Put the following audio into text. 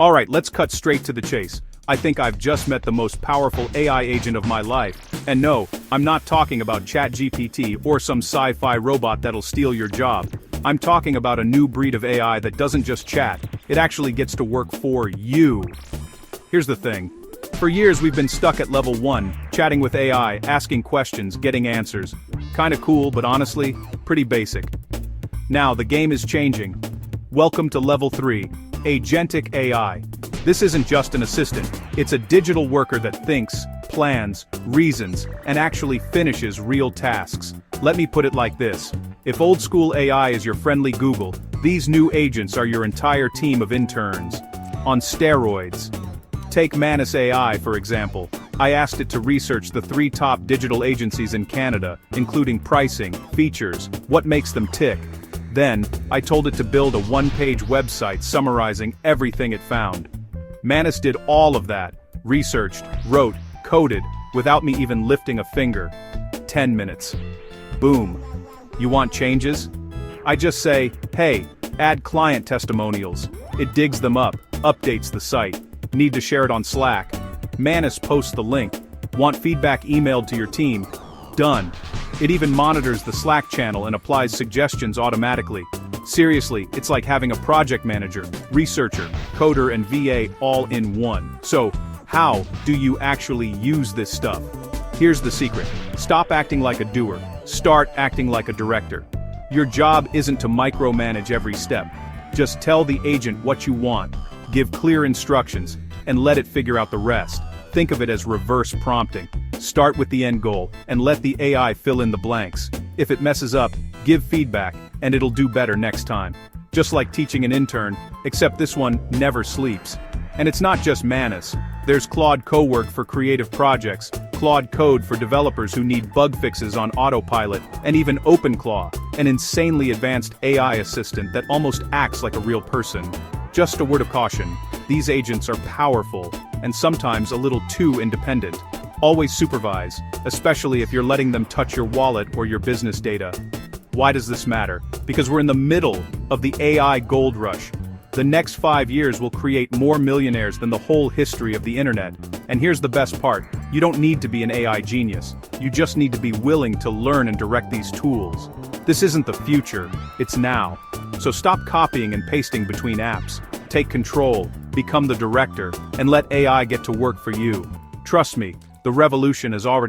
Alright, let's cut straight to the chase. I think I've just met the most powerful AI agent of my life. And no, I'm not talking about ChatGPT or some sci-fi robot that'll steal your job. I'm talking about a new breed of AI that doesn't just chat, it actually gets to work for you. Here's the thing. For years we've been stuck at level 1, chatting with AI, asking questions, getting answers. Kinda cool, but honestly, pretty basic. Now the game is changing. Welcome to level 3, Agentic AI. This isn't just an assistant, it's a digital worker that thinks, plans, reasons, and actually finishes real tasks. Let me put it like this. If old school AI is your friendly Google, these new agents are your entire team of interns. On steroids. Take Manus AI for example. I asked it to research the 3 top digital agencies in Canada, including pricing, features, what makes them tick. Then, I told it to build a 1-page website summarizing everything it found. Manus did all of that, researched, wrote, coded, without me even lifting a finger. 10 minutes. Boom. You want changes? I just say, hey, add client testimonials. It digs them up, updates the site. Need to share it on Slack. Manus posts the link. Want feedback emailed to your team? Done. It even monitors the Slack channel and applies suggestions automatically. Seriously, it's like having a project manager, researcher, coder and VA all in one. So, how do you actually use this stuff? Here's the secret. Stop acting like a doer. Start acting like a director. Your job isn't to micromanage every step. Just tell the agent what you want, give clear instructions, and let it figure out the rest. Think of it as reverse prompting. Start with the end goal, and let the AI fill in the blanks. If it messes up, give feedback, and it'll do better next time. Just like teaching an intern, except this one never sleeps. And it's not just Manus. There's Claude Cowork for creative projects, Claude Code for developers who need bug fixes on autopilot, and even OpenClaw, an insanely advanced AI assistant that almost acts like a real person. Just a word of caution, these agents are powerful, and sometimes a little too independent. Always supervise, especially if you're letting them touch your wallet or your business data. Why does this matter? Because we're in the middle of the AI gold rush. The next 5 years will create more millionaires than the whole history of the internet. And here's the best part, you don't need to be an AI genius. You just need to be willing to learn and direct these tools. This isn't the future, it's now. So stop copying and pasting between apps. Take control, become the director, and let AI get to work for you. Trust me, the revolution is already